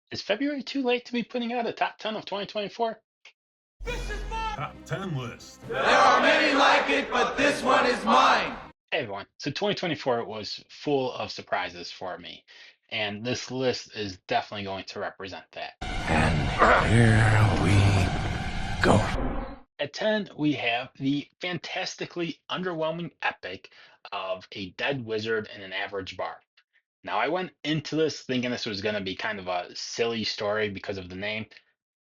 Is February too late to be putting out a top 10 of 2024? Top 10 list. There are many like it, but this one is mine. Hey everyone. So 2024 was full of surprises for me, and this list is definitely going to represent that. And here we go. At 10, we have the fantastically underwhelming epic of a dead wizard and an average bard. Now, I went into this thinking this was going to be kind of a silly story because of the name.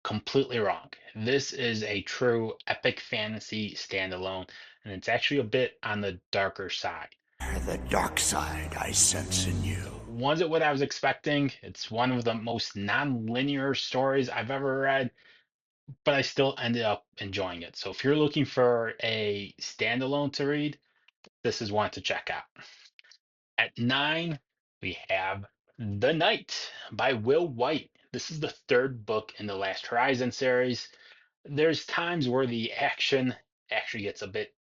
Completely wrong. This is a true epic fantasy standalone, and it's actually a bit on the darker side. The dark side I sense in you. Wasn't what I was expecting. It's one of the most non-linear stories I've ever read, but I still ended up enjoying it. So if you're looking for a standalone to read, this is one to check out. At 9, we have The Knight by Will White. This is the third book in the Last Horizon series. There's times where the action actually gets a bit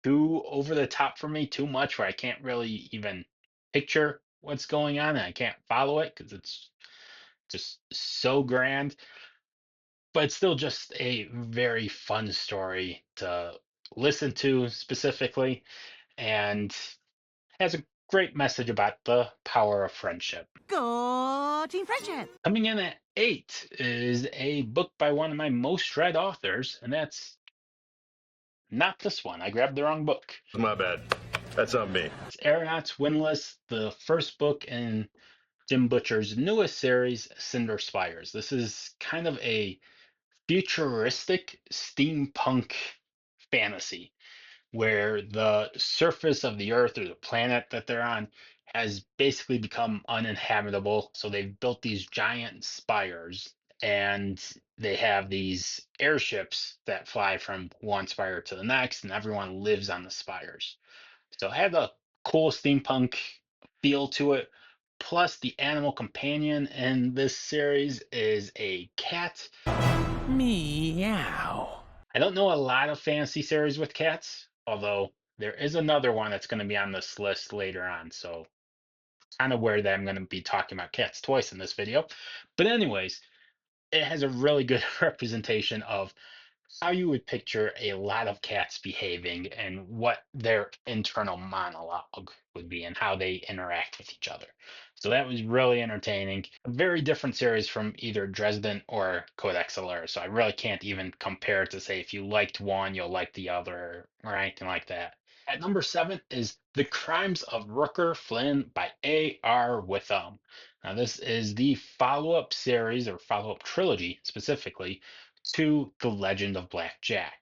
too over the top for me, too much, where I can't really even picture what's going on and I can't follow it because it's just so grand. But it's still just a very fun story to listen to specifically and has a great message about the power of friendship. Go Team Friendship! Coming in at 8 is a book by one of my most read authors, and that's not this one. I grabbed the wrong book. My bad. That's on me. It's Aeronauts Windlass, the first book in Jim Butcher's newest series, Cinder Spires. This is kind of a futuristic steampunk fantasy where the surface of the earth or the planet that they're on has basically become uninhabitable. So they've built these giant spires and they have these airships that fly from one spire to the next, and everyone lives on the spires. So it had a cool steampunk feel to it. Plus, the animal companion in this series is a cat. Meow. I don't know a lot of fantasy series with cats, although there is another one that's going to be on this list later on. So, kind of aware that I'm going to be talking about cats twice in this video. But, anyways, it has a really good representation of how you would picture a lot of cats behaving and what their internal monologue would be and how they interact with each other. So that was really entertaining. A very different series from either Dresden or Codex Alera. So I really can't even compare to say if you liked one, you'll like the other or anything like that. At number 7 is The Crimes of Rooker Flynn by A.R. Witham. Now, this is the follow up series or follow up trilogy specifically to The Legend of Black Jack.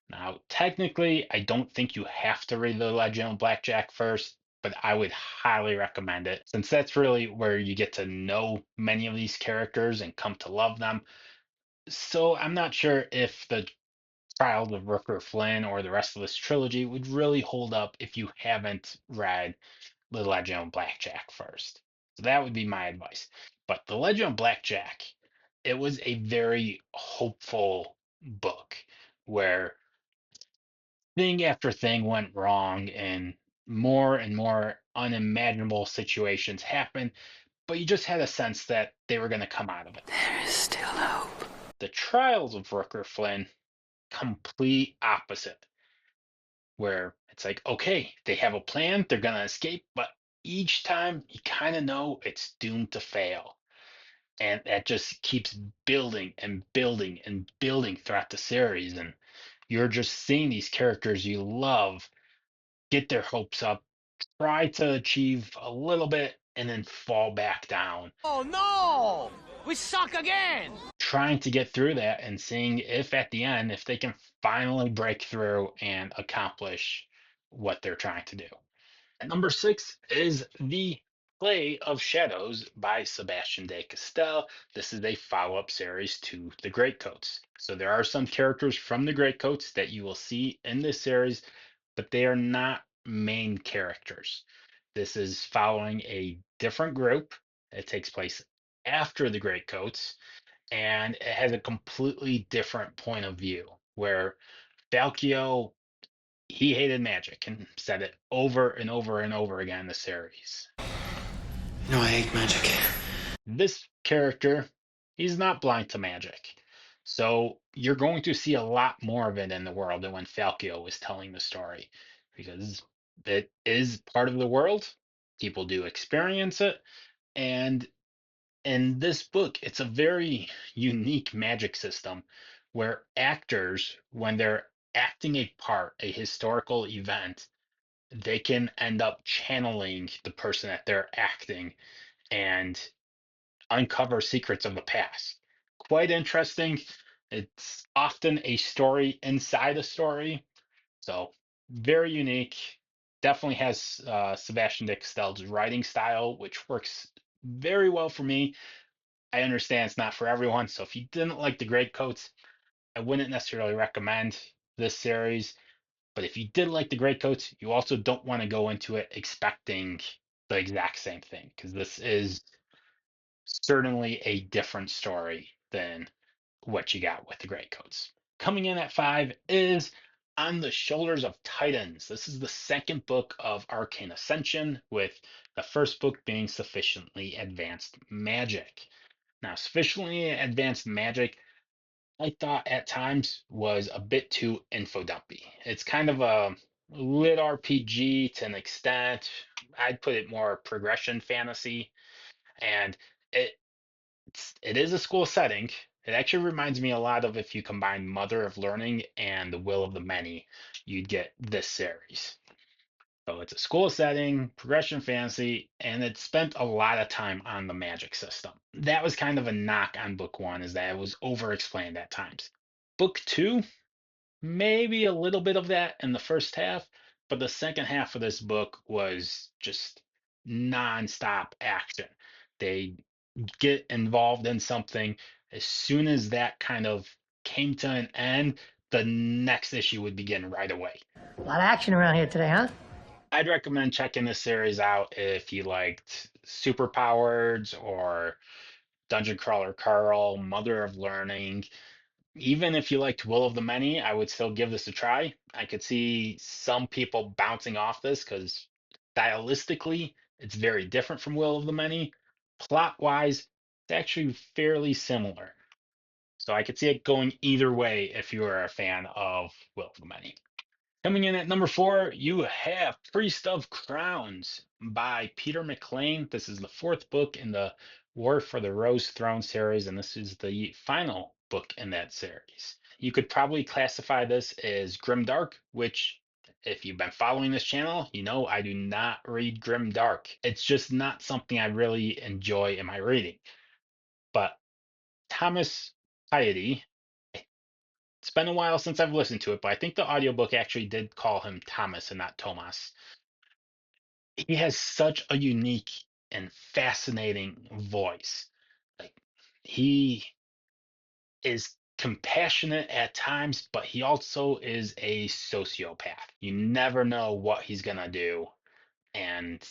Now, technically, I don't think you have to read The Legend of Black Jack first, but I would highly recommend it since that's really where you get to know many of these characters and come to love them. So I'm not sure if the Trials of Rooker Flynn or the rest of this trilogy would really hold up if you haven't read The Legend of Black Jack first. So that would be my advice. But The Legend of Black Jack, it was a very hopeful book where thing after thing went wrong and more unimaginable situations happened, but you just had a sense that they were going to come out of it. There is still hope. The Trials of Rooker Flynn, complete opposite, where it's like, okay, they have a plan, they're going to escape, but each time you kind of know it's doomed to fail. And that just keeps building and building and building throughout the series. And you're just seeing these characters you love get their hopes up, try to achieve a little bit, and then fall back down. Oh no! We suck again! Trying to get through that and seeing if at the end, if they can finally break through and accomplish what they're trying to do. At number 6 is The Play of Shadows by Sebastian de Castell. This is a follow up series to The Greatcoats. So there are some characters from The Greatcoats that you will see in this series, but they are not main characters. This is following a different group. It takes place after The Greatcoats, and it has a completely different point of view where Falkio, he hated magic and said it over and over and over again in the series. No, I hate magic. This character He's not blind to magic. So you're going to see a lot more of it in the world than when Falco was telling the story, because it is part of the world. People do experience it. And in this book, it's a very unique magic system where actors, when they're acting a part, a historical event, they can end up channeling the person that they're acting and uncover secrets of the past. Quite interesting. It's often a story inside a story, so very unique. Definitely has Sebastian Dickstell's writing style, which works very well for me. I understand it's not for everyone, so if you didn't like the Great Coats, I wouldn't necessarily recommend this series. But if you did like the Great Coats, you also don't want to go into it expecting the exact same thing, because this is certainly a different story than what you got with the Great Coats. Coming in at 5 is On the Shoulders of Titans. This is the second book of Arcane Ascension, with the first book being Sufficiently Advanced Magic. Now, Sufficiently Advanced Magic, I thought at times was a bit too info dumpy. It's kind of a lit RPG to an extent. I'd put it more progression fantasy, and it it is a school setting. It actually reminds me a lot of if you combine Mother of Learning and The Will of the Many, you'd get this series. So it's a school setting, progression fantasy, and it spent a lot of time on the magic system. That was kind of a knock on book one, is that it was over explained at times. Book two, maybe a little bit of that in the first half, but the second half of this book was just nonstop action. They get involved in something. As soon as that kind of came to an end, the next issue would begin right away. A lot of action around here today, huh? I'd recommend checking this series out if you liked Superpowers or Dungeon Crawler Carl, Mother of Learning. Even if you liked Will of the Many, I would still give this a try. I could see some people bouncing off this because stylistically, it's very different from Will of the Many. Plot wise, it's actually fairly similar. So I could see it going either way if you are a fan of Will of the Many. Coming in at number 4, you have Priest of Crowns by Peter McLean. This is the fourth book in the War for the Rose Throne series, and this is the final book in that series. You could probably classify this as grimdark, which, if you've been following this channel, you know I do not read grimdark. It's just not something I really enjoy in my reading. But Thomas Piety, it's been a while since I've listened to it, but I think the audiobook actually did call him Thomas and not Thomas. He has such a unique and fascinating voice. Like, he is compassionate at times, but he also is a sociopath. You never know what he's gonna do. And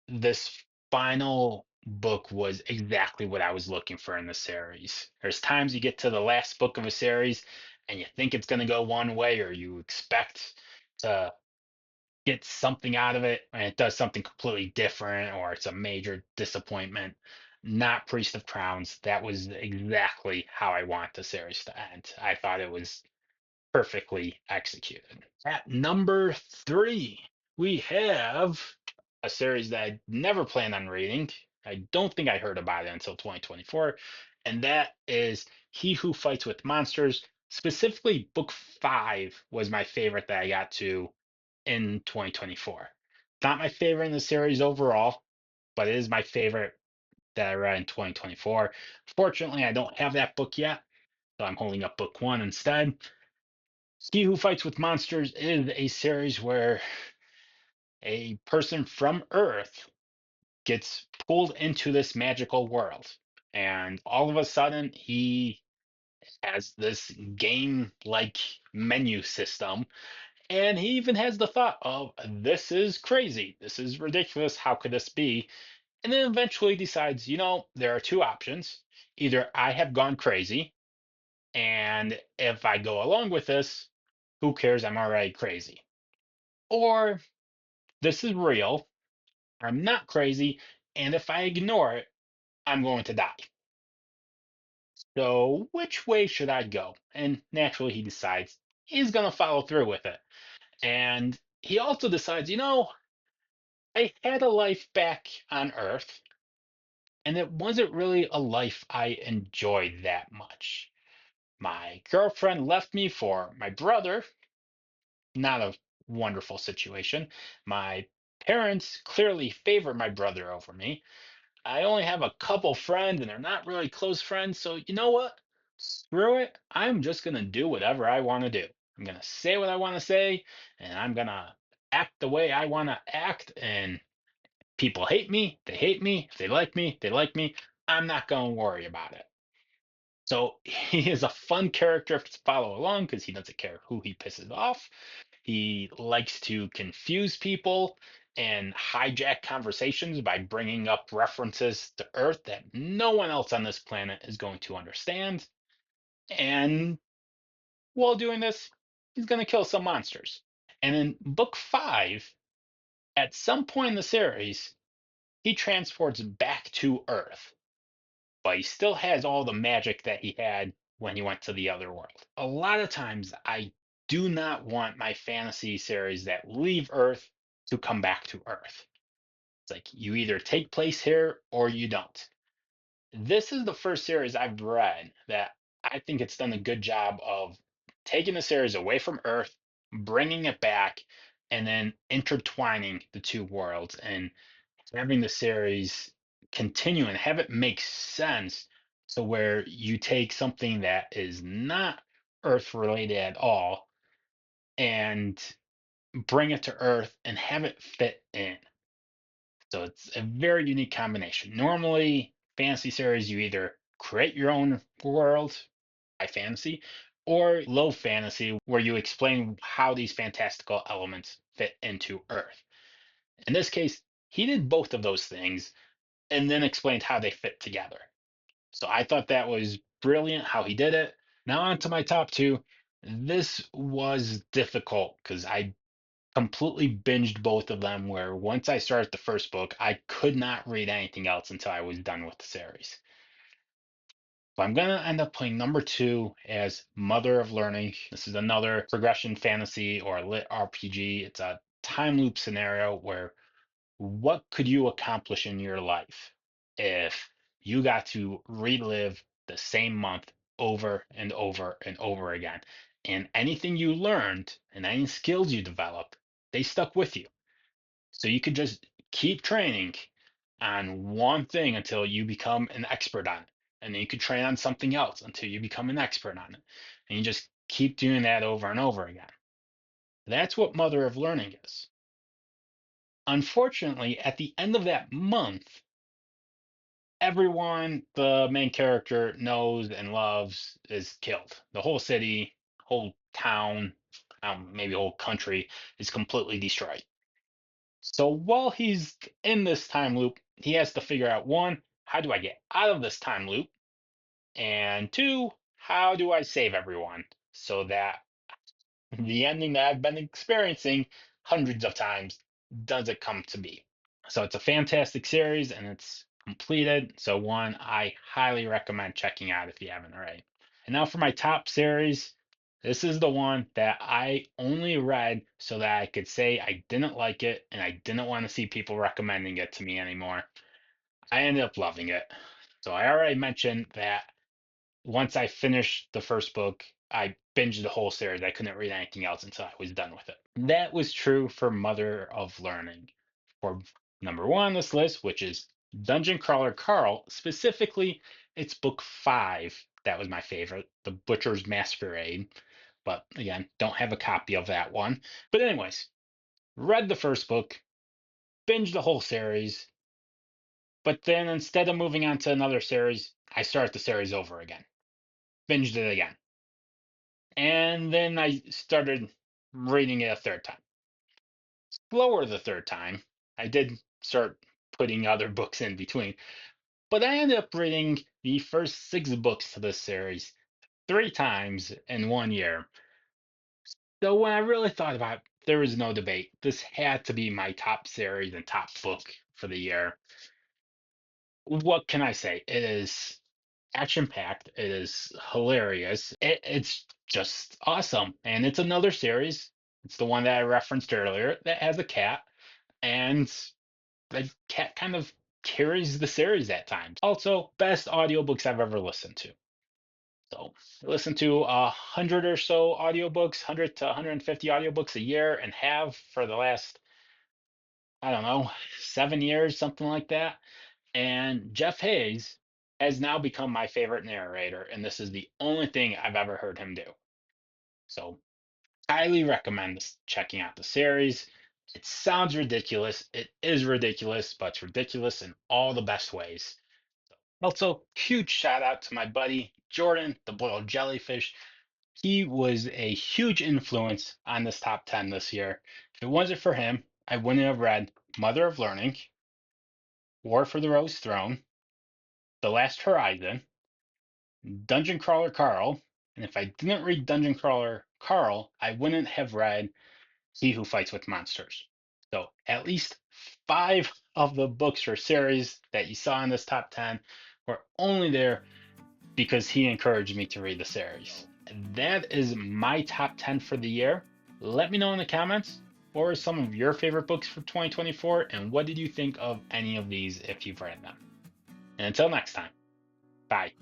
this final book was exactly what I was looking for in the series. There's times you get to the last book of a series and you think it's going to go one way, or you expect to get something out of it and it does something completely different, or it's a major disappointment. Not Priest of Crowns. That was exactly how I want the series to end. I thought it was perfectly executed. At number 3, we have a series that I never planned on reading. I don't think I heard about it until 2024, and that is He Who Fights with Monsters. Specifically, book 5 was my favorite that I got to in 2024. Not my favorite in the series overall, but it is my favorite that I read in 2024. Fortunately, I don't have that book yet, so I'm holding up book 1 instead. He Who Fights with Monsters is a series where a person from Earth gets pulled into this magical world. And all of a sudden, he has this game like menu system. And he even has the thought of, this is crazy. This is ridiculous. How could this be? And then eventually decides, there are two options. Either I have gone crazy, and if I go along with this, who cares? I'm already crazy. Or this is real. I'm not crazy. And if I ignore it, I'm going to die. So which way should I go? And naturally, he decides he's going to follow through with it. And he also decides, I had a life back on Earth, and it wasn't really a life I enjoyed that much. My girlfriend left me for my brother, not a wonderful situation. My parents clearly favor my brother over me. I only have a couple friends and they're not really close friends. So, you know what? Screw it. I'm just going to do whatever I want to do. I'm going to say what I want to say and I'm going to act the way I want to act. And people hate me. They hate me. If they like me, they like me. I'm not going to worry about it. So he is a fun character to follow along because he doesn't care who he pisses off. He likes to confuse people and hijack conversations by bringing up references to Earth that no one else on this planet is going to understand. And while doing this, he's going to kill some monsters. And in book 5, at some point in the series, he transports back to Earth, but he still has all the magic that he had when he went to the other world. A lot of times, I do not want my fantasy series that leave Earth to come back to Earth. It's like you either take place here or you don't. This is the first series I've read that I think it's done a good job of taking the series away from Earth, bringing it back, and then intertwining the two worlds and having the series continue and have it make sense to where you take something that is not Earth related at all and bring it to Earth and have it fit in. So it's a very unique combination. Normally, fantasy series, you either create your own world by fantasy or low fantasy, where you explain how these fantastical elements fit into Earth. In this case, he did both of those things and then explained how they fit together. So I thought that was brilliant how he did it. Now on to my top two. This was difficult because I completely binged both of them where once I started the first book, I could not read anything else until I was done with the series. So I'm going to end up playing number 2 as Mother of Learning. This is another progression fantasy or lit RPG. It's a time loop scenario where what could you accomplish in your life if you got to relive the same month over and over and over again? And anything you learned and any skills you developed, they stuck with you. So you could just keep training on one thing until you become an expert on it. And then you could train on something else until you become an expert on it. And you just keep doing that over and over again. That's what Mother of Learning is. Unfortunately, at the end of that month, everyone the main character knows and loves is killed. The whole city, whole town, maybe whole country is completely destroyed. So while he's in this time loop, he has to figure out one, how do I get out of this time loop? And two, how do I save everyone so that the ending that I've been experiencing hundreds of times doesn't come to be? So it's a fantastic series and it's completed. So one I highly recommend checking out if you haven't already. And now for my top series. This is the one that I only read so that I could say I didn't like it and I didn't want to see people recommending it to me anymore. I ended up loving it. So I already mentioned that once I finished the first book, I binged the whole series. I couldn't read anything else until I was done with it. That was true for Mother of Learning. For number 1 on this list, which is Dungeon Crawler Carl, specifically, it's book 5. That was my favorite, The Butcher's Masquerade. But again, don't have a copy of that one. But, anyways, read the first book, binged the whole series, but then instead of moving on to another series, I started the series over again, binged it again. And then I started reading it a third time. Slower the third time. I did start putting other books in between, but I ended up reading the first 6 books to this series 3 times in 1 year. So when I really thought about it, there was no debate. This had to be my top series and top book for the year. What can I say? It is. action-packed. It is hilarious. It's just awesome. And it's another series. It's the one that I referenced earlier that has a cat, and the cat kind of carries the series at times. Also, best audiobooks I've ever listened to. So I listen to 100 or so audiobooks, 100 to 150 audiobooks a year, and have for the last, I don't know, 7 years, something like that. And Jeff Hayes has now become my favorite narrator, and this is the only thing I've ever heard him do. So highly recommend checking out the series. It sounds ridiculous. It is ridiculous, but it's ridiculous in all the best ways. Also, huge shout out to my buddy Jordan, the boiled jellyfish. He was a huge influence on this top 10 this year. If it wasn't for him, I wouldn't have read Mother of Learning, War for the Rose Throne, The Last Horizon, Dungeon Crawler Carl, and if I didn't read Dungeon Crawler Carl, I wouldn't have read He Who Fights with Monsters. So at least 5 of the books or series that you saw in this top 10 were only there because he encouraged me to read the series. And that is my top 10 for the year. Let me know in the comments what are some of your favorite books for 2024 and what did you think of any of these if you've read them. And until next time, bye.